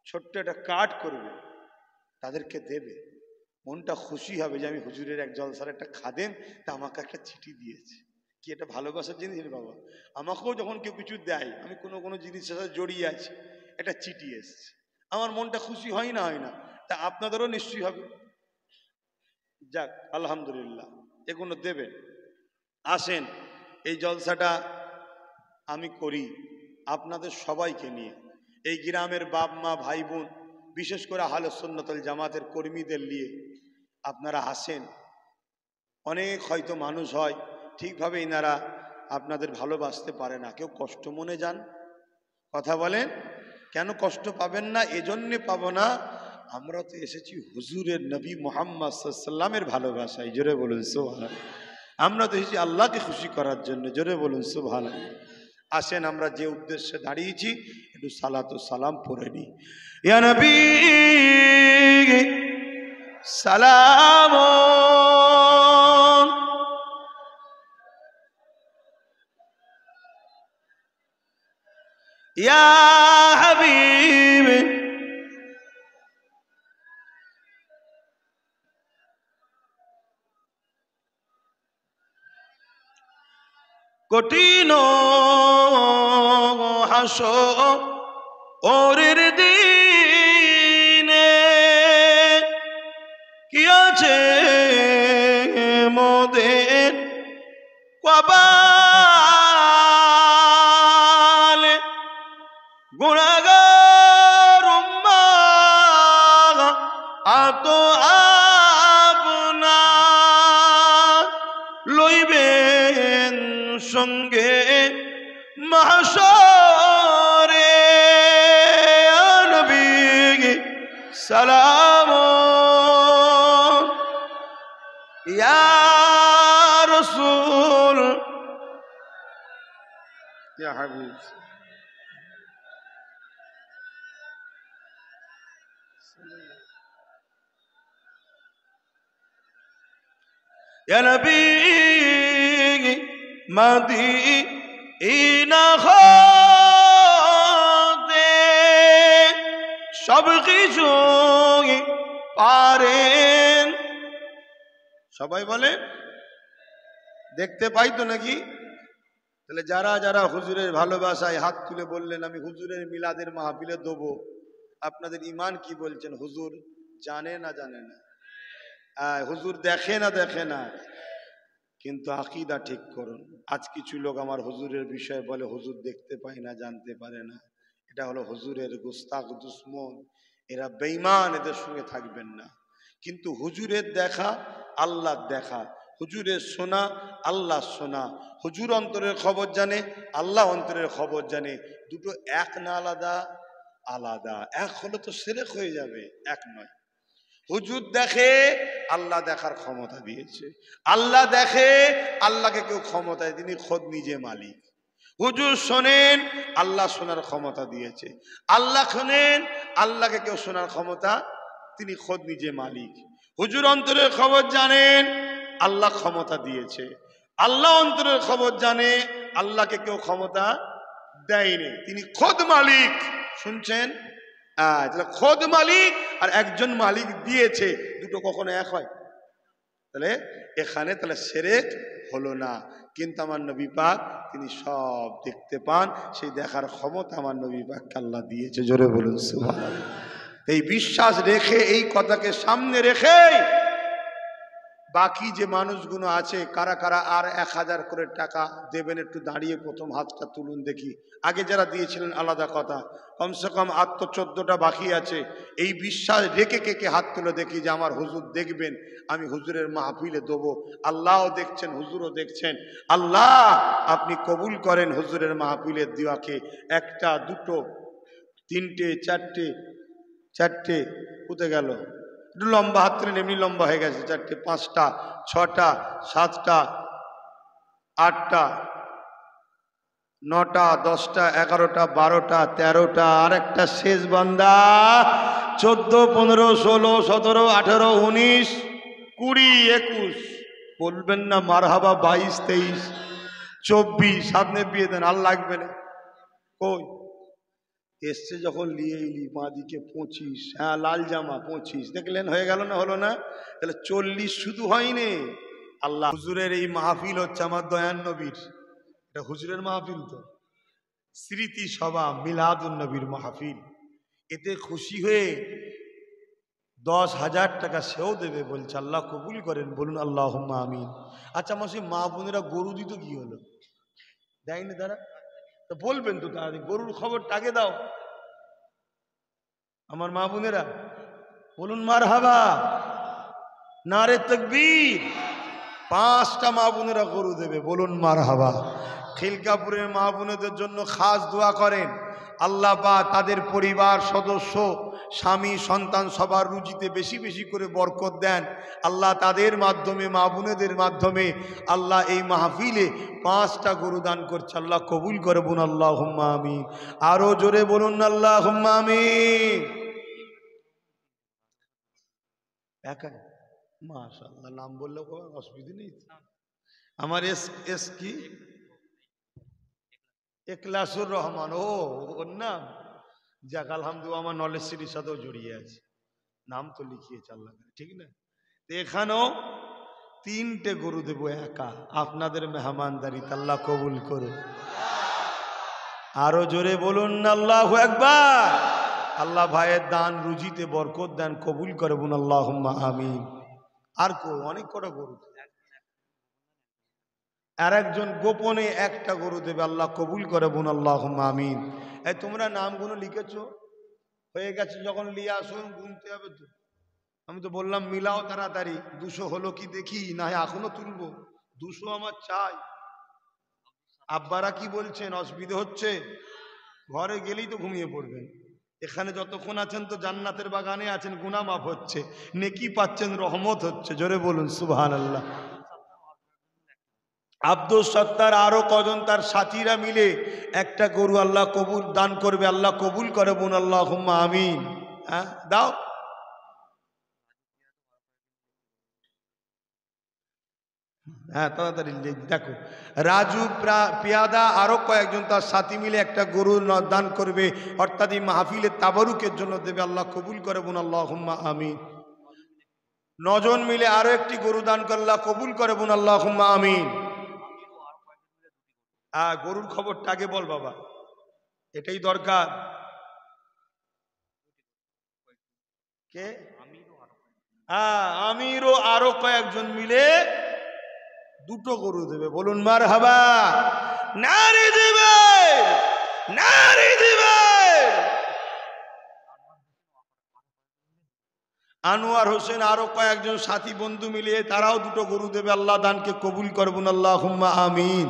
ছোট্ট একটা কার্ড করবে, তাদেরকে দেবে, মনটা খুশি হবে যে আমি হুজুরের এক জলসার একটা খাদেম, তা আমাকে একটা চিঠি দিয়েছে। কি এটা ভালোবাসার জিনিস রে বাবা? আমাকেও যখন কেউ কিছু দেয়, আমি কোনো কোনো জিনিসের সাথে জড়িয়ে আছি, একটা চিঠি এসছে, আমার মনটা খুশি হয় না? হয় না? তা আপনাদেরও নিশ্চয়ই হবে। যাক আলহামদুলিল্লাহ, এগুলো দেবেন। আসেন, এই জলসাটা আমি করি আপনাদের সবাইকে নিয়ে, এই গ্রামের বাপ মা ভাই বোন, বিশেষ করে আহলে সুন্নাতুল জামাতের কর্মীদের নিয়ে আপনারা আসেন। অনেক হয়তো মানুষ হয় ঠিকভাবে এনারা আপনাদের ভালোবাসতে পারে না, কেউ কষ্ট মনে যান। কথা বলেন, কেন কষ্ট পাবেন না? এজন্যে পাবো না, আমরা তো এসেছি হুজুরের নবী মুহাম্মদ সাল্লাল্লাহু আলাইহি ওয়াসাল্লামের ভালোবাসায়। জোরে বলুন সুবহানাল্লাহ। আমরা তো এসেছি আল্লাহকে খুশি করার জন্য। জোরে বলুন সুবহানাল্লাহ। আসেন, আমরা যে উদ্দেশ্যে দাঁড়িয়েছি একটু সালাতু সালাম পড়ে নিই। ইয়া নবী সালাম, ইয়া হাবিব কঠিন হাসরের দিনে কি আছে মোদের কপালে গুনাহগার উম্মাহ আত আপনার লইবেন সঙ্গে মাহশরে নবী সালাম ইয়া রাসূল ইয়া হাবিব ইয়া নবী মদিনা হতে সব কিছু পারেন। সবাই বলে দেখতে পাই তো নাকি? তাহলে যারা যারা হুজুরের ভালোবাসায় হাত তুলে বললেন আমি হুজুরের মিলাদের মাহফিলে দেবো, আপনাদের ইমান কি বলছেন? হুজুর জানে না জানে না? হুজুর দেখে না দেখে না? কিন্তু আকীদা ঠিক করুন। আজ কিছু লোক আমার হুজুরের বিষয়ে বলে হুজুর দেখতে পায় না, জানতে পারে না। এটা হলো হুজুরের গুস্তাখ দুশ্মন, এরা বেঈমান, এদের সঙ্গে থাকবেন না। কিন্তু হুজুরের দেখা আল্লাহর দেখা, হুজুরের শোনা আল্লাহ শোনা। হুজুর অন্তরের খবর জানে, আল্লাহ অন্তরের খবর জানে। দুটো এক না আলাদা? আলাদা। এক হলে তো শিরক হয়ে যাবে, এক নয়। হুজুর দেখে, আল্লাহ দেখার ক্ষমতা দিয়েছে। আল্লাহ দেখে, আল্লাহকে কেউ ক্ষমতা, তিনি খোদ নিজে মালিক। হুজুর শোনেন, আল্লাহ শোনার ক্ষমতা দিয়েছে। আল্লাহ শোনেন, আল্লাহকে কেউ শোনার ক্ষমতা, তিনি খোদ নিজে মালিক। হুজুর অন্তরের খবর জানেন, আল্লাহ ক্ষমতা দিয়েছে। আল্লাহ অন্তরের খবর জানে, আল্লাহকে কেউ ক্ষমতা দেয়নি, তিনি খোদ মালিক। শুনছেন? খোদ মালিক আর একজন মালিক দিয়েছে, দুটো কখনো এক হয়? তাহলে এখানে তাহলে শিরক হলো না। কিন্তু আমার নবী পাক তিনি সব দেখতে পান, সেই দেখার ক্ষমতা আমার নবী পাককে আল্লাহ দিয়েছে। জোরে বলুন সুবহানাল্লাহ। এই বিশ্বাস রেখে, এই কথাকে সামনে রেখে বাকি যে মানুষগুলো আছে, কারা কারা আর 1000 করে টাকা দেবেন? একটু দাঁড়িয়ে প্রথম হাতটা তুলুন দেখি। আগে যারা দিয়েছিলেন আলাদা কথা, কমসে কম আর তো 14টা বাকি আছে। এই বিশ্বাস রেখে কে কে হাত তুলে দেখি যে আমার হুজুর দেখবেন, আমি হুজুরের মাহফিলে দেবো। আল্লাহও দেখছেন, হুজুরও দেখছেন। আল্লাহ আপনি কবুল করেন হুজুরের মাহফিলের দেওয়াকে। একটা, দুটো, তিনটে, চারটে কোথায় গেল? একটু লম্বা হাত তুলেন, এমনি লম্বা হয়ে গেছে। 4টে, 5টা, 6টা, 7টা, 8টা, 9টা, 10টা, 11টা, 12টা, 13টা, আর একটা শেষ বান্দা। 14, 15, 16, 17, 18, 19, 20, 21 বলবেন না মারহাবা? 22, 23, 24 সামনে বিয়ে দেন, আর লাগবে না। কই এসছে যখন নিয়ে এলি বাঁদিকে 25, হ্যাঁ লাল জামা 25, দেখলেন হয়ে গেল না? হলো না? তাহলে 40 শুধু হয়নি। আল্লাহ হুজুরের এই মাহফিল হচ্ছে আমার দয়ান নবীর, এটা হুজুরের মাহফিল তো, স্মৃতি সভা মিলাদুন নবীর মাহফিল। এতে খুশি হয়ে 10,000 টাকা সেও দেবে বলছে। আল্লাহ কবুল করেন, বলুন আল্লাহুম্মা আমিন। আচ্ছা মাসি, মা বোনেরা গরু দিত, কি হলো? দেয়নি তারা? তো বলবেন তো তাড়াতাড়ি, গরুর খবরটা আগে দাও। আমার মা বোনেরা বলুন মারহাবা, নারে তাকবীর। 5টা মা বোনেরা গরু দেবে, বলুন মারহাবা। খিলকাপুরের মা বোনেদের জন্য খাস দোয়া করেন, আল্লাহ পাক তাদের পরিবার সদস্য, স্বামী, সন্তান সবার রুজিতে বেশি বেশি করে বরকত দেন। আল্লাহ তাদের মাধ্যমে, মা বোনেদের মাধ্যমে আল্লাহ এই মাহফিলে 5টা গরু দান করছে। আল্লাহ কবুল করে, বলুন আল্লাহুম্মা আমিন। আরো জোরে বলুন আল্লাহুম্মা আমিন। একা মাশাআল্লাহ, নাম বললেও কোনো অসুবিধা নেই। আমার এস কি? ইখলাসুর রহমান। ও ওর নাম? যাক আলহামদুলিল্লাহ, আমার নলেজ সিটির সাথেও জড়িয়ে আছে, নাম তো লিখিয়েছে আল্লাহ, ঠিক না? তো এখানেও তিনটে গরু দেবো একা, আপনাদের মেহমানদারিতে, আল্লাহ কবুল করুন। আরো জোরে বলুন না আল্লাহু আকবার। আল্লাহ ভাইয়ের দান রুজিতে বরকত দেন, কবুল করে বলুন আল্লাহুম্মা আমিন। আর অনেক কটা গরু, আর একজন গোপনে একটা গরু দেবে, আল্লাহ কবুল করে বলুন আল্লাহুম্মা আমিন। এই তোমরা নামগুলো লিখেছো, হয়ে গেছে, যখন নিয়ে আসো গুনতে হবে তো। আমি তো বললাম মিলাও তাড়াতাড়ি, 200 হলো কি দেখি, না এখনো তুলবো, 200 আমার চাই। আব্বারা কি বলছেন, অসুবিধে হচ্ছে? ঘরে গেলেই তো ঘুমিয়ে পড়বেন। এখানে যতক্ষণ আছেন তো জান্নাতের বাগানে আছেন, গুনাহ মাফ হচ্ছে, নেকি পাচ্ছেন, রহমত হচ্ছে। জোরে বলুন সুবহানাল্লাহ। আব্দুল সত্তার আরো কজন তার সাথীরা মিলে একটা গরু আল্লাহ কবুল দান করবে, আল্লাহ কবুল করে বলুন আল্লাহুম্মা আমিন। হ্যাঁ দাও। হ্যাঁ তাড়াতাড়ি দেখো, রাজু পিয়াদা আরো কয়েকজন তার সাথী মিলে একটা গরু দান করবে, অর্থাৎ এই মাহফিলের তাবারুকের জন্য দেবে, আল্লাহ কবুল করে বলুন আল্লাহুম্মা আমিন। 9 জন মিলে আরো একটি গরু দান করে, আল্লাহ কবুল করে বলুন আল্লাহুম্মা আমিন। গরুর খবরটা আগে বল বাবা, এটাই দরকার। কে? আমিরও আরো কয়েকজন মিলে 2টো গরু দেবে, বলুন মারহাবা। নারী দিবে, নারী দিবে। আনোয়ার হোসেন আরো কয়েকজন সাথী বন্ধু মিলিয়ে তারাও 2টো গরু দেবে, আল্লাহ দানকে কবুল করবেন আল্লাহুম্মা আমিন।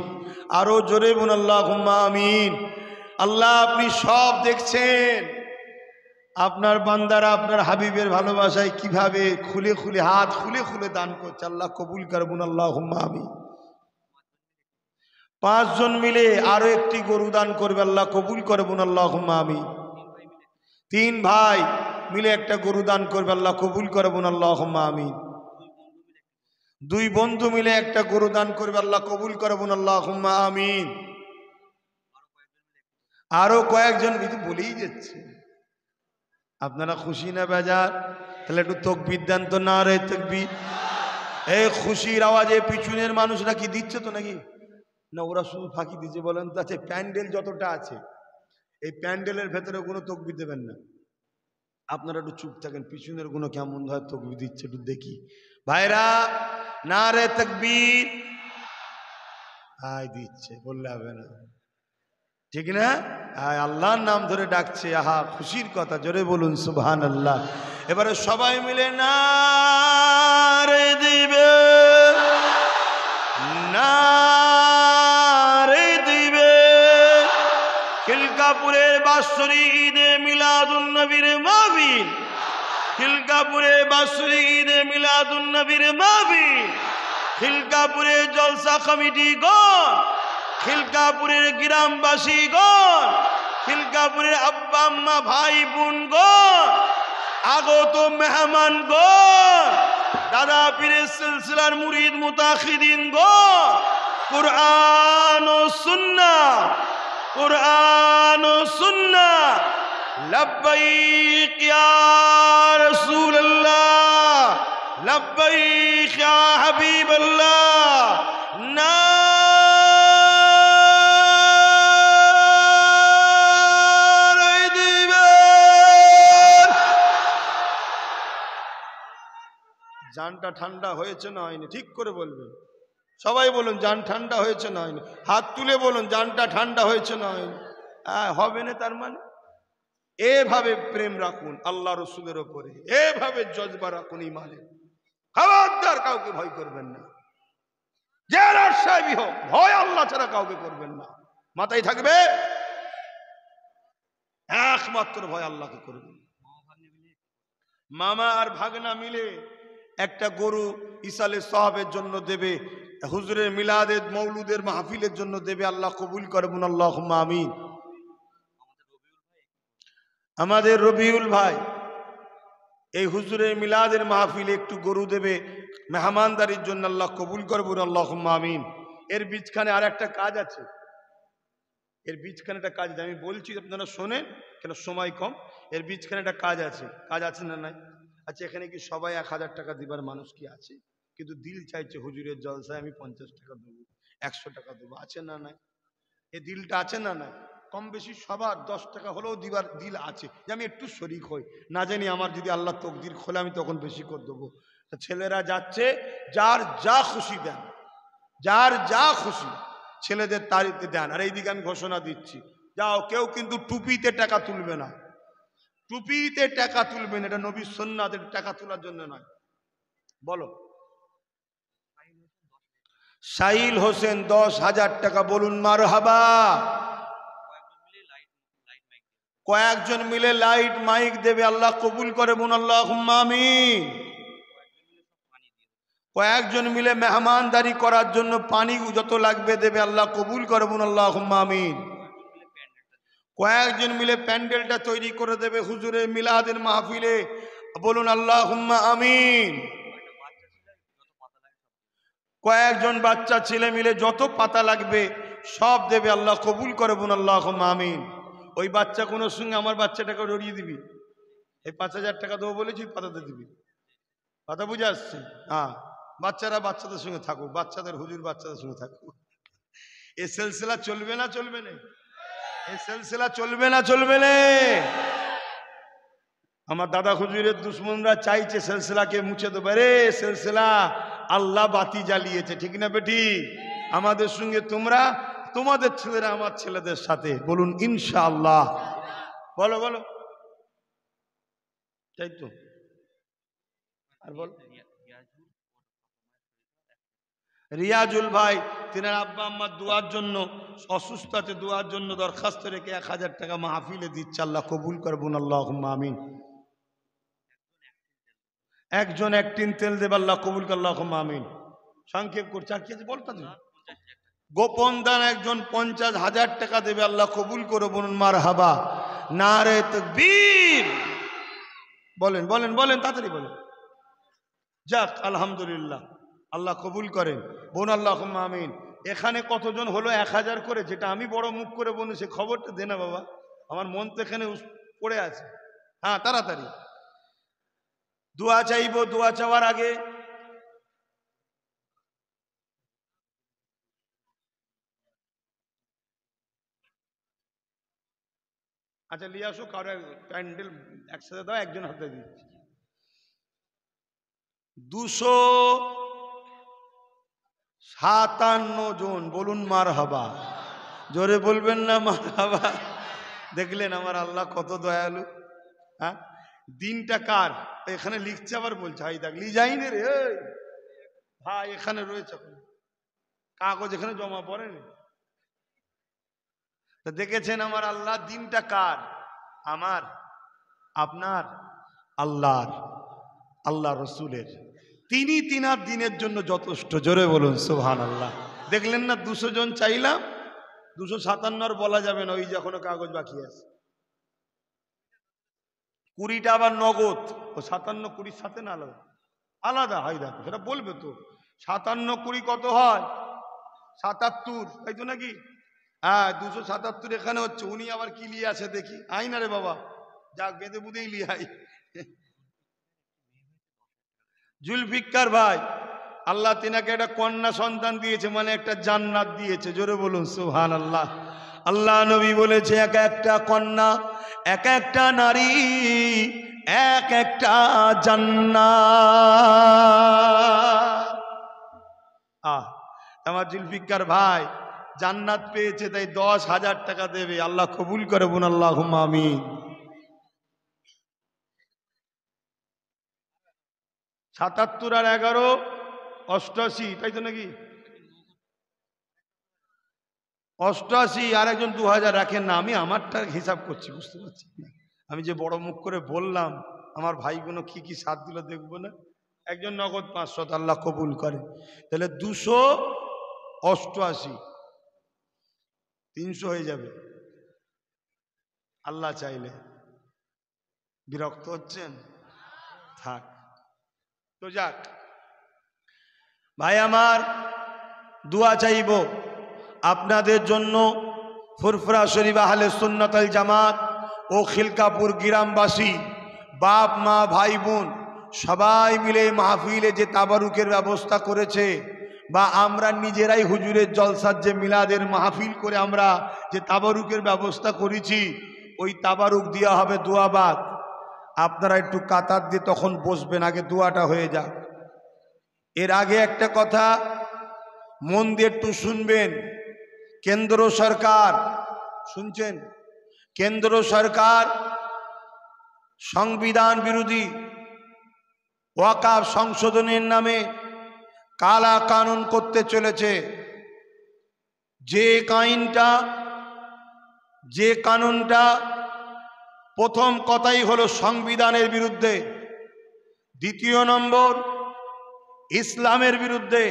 আরো জোরে বলুন আল্লাহুম্মা আমিন। আল্লাহ আপনি সব দেখছেন, আপনার বান্দারা আপনার হাবিবের ভালোবাসায় কিভাবে খুলে খুলে, হাত খুলে খুলে দান করছে, আল্লাহ কবুল করবেন আল্লাহুম্মা আমিন। 5 জন মিলে আরো একটি গরু দান করবে, আল্লাহ কবুল করবেন আল্লাহুম্মা আমিন। 3 ভাই মিলে একটা গরু দান করবে, আল্লাহ কবুল করবেন আল্লাহুম্মা আমিন। 2 বন্ধু মিলে একটা গরু দান করবে, আল্লাহ কবুল করবেন আল্লাহুম্মা আমিন। আরো কয়েকজন, কিন্তু বলেই যাচ্ছে, আপনারা খুশি না বেজার? তাহলে একটু তাকবীর দেন তো, নারে তাকবীর। এই খুশির আওয়াজে পিছনের মানুষরা কি দিচ্ছে তো নাকি? না ওরা শুধু ফাঁকি দিচ্ছে বলেন তো? আছে প্যান্ডেল যতটা আছে, এই প্যান্ডেলের ভেতরে কোনো তাকবীর দেবেন না, আপনারা একটু চুপ থাকেন, পিছনের গুলো কেমন হয় তাকবীর দিচ্ছে একটু দেখি। ভাইরা নারে তাকবীর, আয় দিচ্ছে, বললে হবে না, ঠিক না? আল্লাহর নাম ধরে ডাকছে, আহা খুশির কথা, জোরে বলুন সুবহানাল্লাহ। এবারে সবাই মিলে নারে দিবে, নারে দিবে। খিলকাপুরের বাৎসরিক ঈদে মিলাদুন নবীর মাহফিল, খিলকাপুরে বাৎসরিক ঈদে মিলাদুন নবীর মাহফিল, খিলকাপুরে জলসা কমিটি গণ, খিলকাপুরের গ্রামবাসীগণ, খিলকাপুরের আব্বা আম্মা ভাই বোনগণ, আগত মেহমানগণ, দাদা পীরের সিলসিলার মুরিদ মুতাখিদিনগণ, কুরআন ও সুন্নাহ, কুরআন ও সুন্নাহ, লব্বাইক ইয়া রাসূলুল্লাহ, লব্বাইক ইয়া হাবিবাল্লাহ, জানটা ঠান্ডা হয়েছে না হয়নি? ঠিক করে বলবেন, সবাই বলুন জান ঠান্ডা হয়েছে না হয়নি? হাত তুলে বলুন জানটা ঠান্ডা হয়েছে না হয়নি? হবে না তার মানে? এভাবে প্রেম রাখুন আল্লাহ রসুলের ওপরে, এভাবে জজবা রাখুন ইমানে। খবরদার কাউকে ভয় করবেন না, যে রাজশাহী হোক, ভয় আল্লাহ ছাড়া কাউকে করবেন না। মাথায় থাকবে একমাত্র ভয় আল্লাহকে করবেন। মামা আর ভাগনা মিলে একটা গরু ইসালে সাহাবের জন্য দেবে, হুজুরের মিলাদের মৌলুদের মাহফিলের জন্য দেবে, আল্লাহ কবুল করবেন আল্লাহুম্মা আমিন। আমাদের রবিউল ভাই এই হুজুরের মিলাদের মাহফিলে একটু গরু দেবে মেহমানদারির জন্য, আল্লাহ কবুল করবেন আল্লাহুম্মা আমিন। এর বীজখানে আর একটা কাজ আছে, এর বীজখানে একটা কাজ আছে, আমি বলছি আপনারা শোনেন, কেন সময় কম। এর বীজখানে একটা কাজ আছে, কাজ আছে না নাই? আচ্ছা এখানে কি সবাই 1000 টাকা দিবার মানুষ কি আছে? কিন্তু দিল চাইছে হুজুরের জলসায় আমি 50 টাকা দেবো, 100 টাকা দেবো। আছে না নাই? এই দিলটা আছে না নাই? কম বেশি সবার 10 টাকা হলেও দিবার দিল আছে, যে আমি একটু শরিক হই, না জানি আমার যদি আল্লাহ তকদির খোলে আমি তখন বেশি করে দেবো। তা ছেলেরা যাচ্ছে, যার যা খুশি দেন, যার যা খুশি ছেলেদের তারিতে দেন। আর এইদিকে আমি ঘোষণা দিচ্ছি, যাও, কেউ কিন্তু টুপিতে টাকা তুলবে না, টুপিতে টাকা তুলবেন, এটা নবীর সুন্নাত, এটা টাকা তোলার জন্য নয়। বলো। সাইল হোসেন 10,000 টাকা, বলুন মারহাবা। কয়েকজন মিলে লাইট মাইক দেবে, আল্লাহ কবুল করে, বলুন আল্লাহুম্মা আমিন। কয়েকজন মিলে মেহমানদারি করার জন্য পানি যত লাগবে দেবে, আল্লাহ কবুল করে, বলুন আল্লাহুম্মা আমিন। কয়েকজন মিলে প্যান্ডেলটা তৈরি করে দেবে হুজুরের মিলাদের মাহফিলে, বলুন আল্লাহুম্মা আমিন। কয়েকজন বাচ্চা ছেলে মিলে যত পাতা লাগবে সব দেবে, আল্লাহ কবুল করে, বলুন আল্লাহুম্মা আমিন। ওই বাচ্চা কোনো সঙ্গে আমার বাচ্চাটাকে ডরিয়ে দিবি, এই 5,000 টাকা দেবো বলেছি, পাতাতে দিবি, কথা বুঝে আসছে? হ্যাঁ, বাচ্চারা বাচ্চাদের সঙ্গে থাকুক, বাচ্চাদের হুজুর বাচ্চাদের সঙ্গে থাকুক। এ সিলসিলা চলবে না চলবে না? এই সিলসিলা চলবে না চলবে না? আমার দাদা হুজুরের দুশ্মনরা চাইছে সিলসিলাকে মুছে দেবে। রে সিলসিলা আল্লাহ বাতি জ্বালিয়েছে, ঠিক না বেটি? আমাদের সঙ্গে তোমরা, তোমাদের ছেলেরা আমার ছেলেদের সাথে, বলুন ইনশাআল্লাহ। বলো বলো, তাই তো। আর বল। রিয়াজুল ভাই, তিনার আব্বা আম্মার দোয়ার জন্য, অসুস্থ আছে, দোয়ার জন্য দরখাস্ত রেখে 1000 টাকা মাহফিলে দিচ্ছে, আল্লাহ কবুল করবেন, আল্লাহুম্মা আমিন। একজন 1 টিন তেল দেবে, আল্লাহ কবুল করে, আল্লাহুম্মা আমিন। সংক্ষেপ করছে, আর কি আছে বলতে দিন। গোপন দান একজন 50,000 টাকা দেবে, আল্লাহ কবুল করে, বলুন মারহাবা, নারে তাকবীর। বলেন বলেন বলেন, তাড়াতাড়ি বলেন। যাক, আলহামদুলিল্লাহ, আল্লাহ কবুল করেন, বোন আল্লাহুম্মা আমিন। এখানে কতজন হলো 1000 করে? যেটা আমি বড় মুখ করে বলুন সে খবরটা দে না বাবা, আমার মন তো এখানে পড়ে আছে। হ্যাঁ, তাড়াতাড়ি দোয়া চাইব। দোয়া চাওয়ার আগে আচ্ছা নিয়ে আসো, কারো প্যান্ডেল একসাথে দাও, একজন হাতে দিচ্ছি। 257 জন, বলুন মারহাবা। জোরে বলবেন না মারহাবা? দেখলেন আমার আল্লাহ কত দয়ালু। হ্যাঁ, দিনটা কার এখানে লিখছে, আবার বলছে হাই দেখ লি যাইনি রে ভাই, এখানে রয়েছে কাগজ, এখানে জমা পড়েনি। দেখেছেন আমার আল্লাহ, দিনটা কার? আমার, আপনার, আল্লাহর, আল্লাহ রসুলের। তিনি তিনার দিনের জন্য যথেষ্ট। জোরে বলুন সুবহানাল্লাহ। দেখলেন না 200 জন চাইলাম, 257 আর বলা যাবে না, ওই যে এখনো কাগজ বাকি আছে। 20টা আবার নগদ, ও 57 20 সাথে না আলাদা আলাদা হয়, দেখো সেটা বলবে তো। 57 20 কত হয়? 77, তাই তো নাকি? হ্যাঁ, 277 এখানে হচ্ছে। উনি আবার কি লিয়ে আছে দেখি, আই না রে বাবা, যাক বেঁধে বুধেই লিয়ে আই। জুলফিকার ভাই, আল্লাহ তিনাকে একটা কন্যা সন্তান দিয়েছে, মানে একটা জান্নাত দিয়েছে। জোরে বলুন সুবহানাল্লাহ। আল্লাহ নবী বলেছে, এক একটা কন্যা, এক একটা নারী, এক একটা জান্নাত। আমার জুলফিকার ভাই জান্নাত পেয়েছে, তাই 10,000 টাকা দেবে, আল্লাহ কবুল করে, বোন আল্লাহুম্মা আমিন। 77 আর 11 88, তাই তো নাকি? 88, আর একজন 2000 রাখেন না, আমি আমারটা হিসাব করছি, বুঝতে পারছি না। আমি যে বড় মুখ করে বললাম, আমার ভাইগুলো কি কি সাথ দিল দেখবো না। একজন নগদ 500, আল্লাহ কবুল করে, তাহলে 288, 300 হয়ে যাবে আল্লাহ চাইলে। বিরক্ত হচ্ছেন? থাক তো, যাক ভাই আমার, দোয়া চাইব আপনাদের জন্য। ফুরফুরা শরীফ আহলে সুন্নাত ওয়াল জামাত ও খিলকাপুর গ্রামবাসী, বাপ মা ভাই বোন সবাই মিলে মাহফিলে যে তাবারুকের ব্যবস্থা করেছে, বা আমরা নিজেরাই হুজুরের জলসার যে মিলাদের মাহফিল করে আমরা যে তাবারুকের ব্যবস্থা করেছি, ওই তাবারুক দেওয়া হবে দোয়াবাদ। আপনারা একটু কাতার দিয়ে তখন বসবেন, আগে দোয়াটা হয়ে যাক। এর আগে একটা কথা মন দিয়ে একটু শুনবেন। কেন্দ্র সরকার, শুনছেন, কেন্দ্র সরকার সংবিধান বিরোধী ওয়াকাফ সংশোধনের নামে কালা কানুন করতে চলেছে। যে কানুনটা প্রথম কথাই হলো সংবিধানের বিরুদ্ধে, দ্বিতীয় নম্বর ইসলামের বিরুদ্ধে।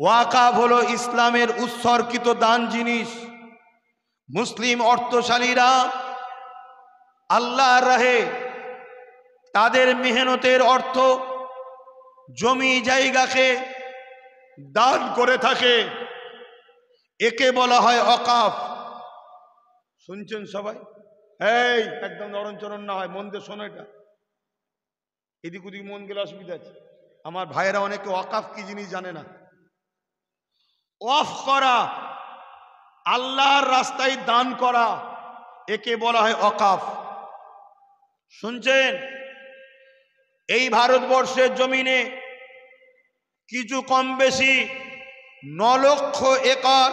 ওয়াকাফ হলো ইসলামের উৎসর্গিত দান জিনিস। মুসলিম অর্থশালীরা আল্লাহর রাহে তাদের মেহনতের অর্থ জমি জায়গাকে দান করে থাকে, একে বলা হয় ওয়াকাফ। শুনছেন সবাই? এই একদম নরমচরণ না হয়, মন দিয়ে শোনো। এটা এদিক ওদিক মন গেলে অসুবিধা আছে। আমার ভাইয়েরা অনেকে ওয়াকাফ কি জিনিস জানে না। ওয়াফ করা, আল্লাহর রাস্তায় দান করা, একে বলা হয় ওয়াকাফ। শুনছেন? এই ভারতবর্ষের জমিনে কিছু কম বেশি 9 লক্ষ একর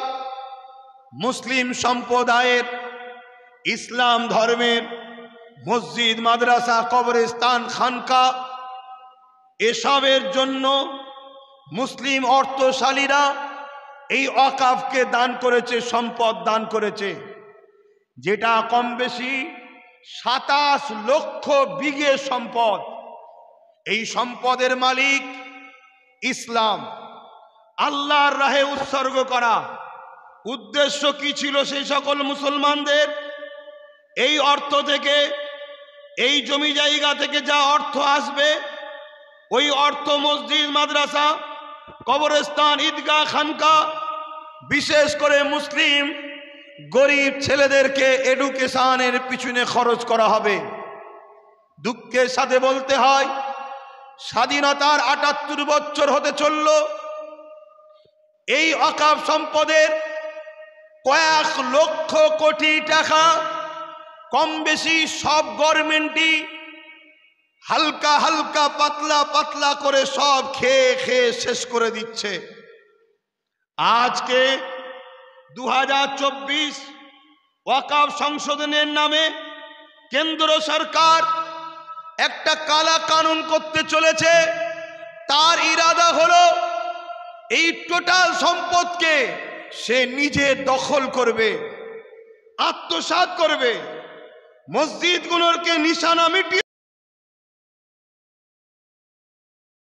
মুসলিম সম্প্রদায়ের ইসলাম ধর্মের মসজিদ, মাদ্রাসা, কবরস্থান, খানকা, এসবের জন্য মুসলিম অর্থশালীরা এই ওয়াকাফকে দান করেছে, সম্পদ দান করেছে, যেটা কম বেশি 27 লক্ষ বিঘে সম্পদ। এই সম্পদের মালিক ইসলাম। আল্লাহর রাহে উৎসর্গ করা উদ্দেশ্য কি ছিল সেই সকল মুসলমানদের? এই অর্থ থেকে, এই জমি জায়গা থেকে যা অর্থ আসবে, ওই অর্থ মসজিদ, মাদ্রাসা, কবরস্থান, ঈদগাহ, খানকা, বিশেষ করে মুসলিম গরিব ছেলেদেরকে এডুকেশনের পিছনে খরচ করা হবে। দুঃখের সাথে বলতে হয়, স্বাধীনতার ৭৮ বছর হতে চলল, এই ওয়াকাফ সম্পদের কয়েক লক্ষ কোটি টাকা কম বেশি সব গভর্নমেন্টই হালকা হালকা পাতলা পাতলা করে সব খেয়ে খেয়ে শেষ করে দিচ্ছে। আজকে 2024 ওয়াকাফ সংশোধনের নামে কেন্দ্র সরকার একটা কালা কানুন করতে চলেছে। তার ইরাদা হলো এই টোটাল সম্পদকে সে নিজে দখল করবে, আত্মসাৎ করবে, মসজিদগুলোকে নিশানা মিটিয়ে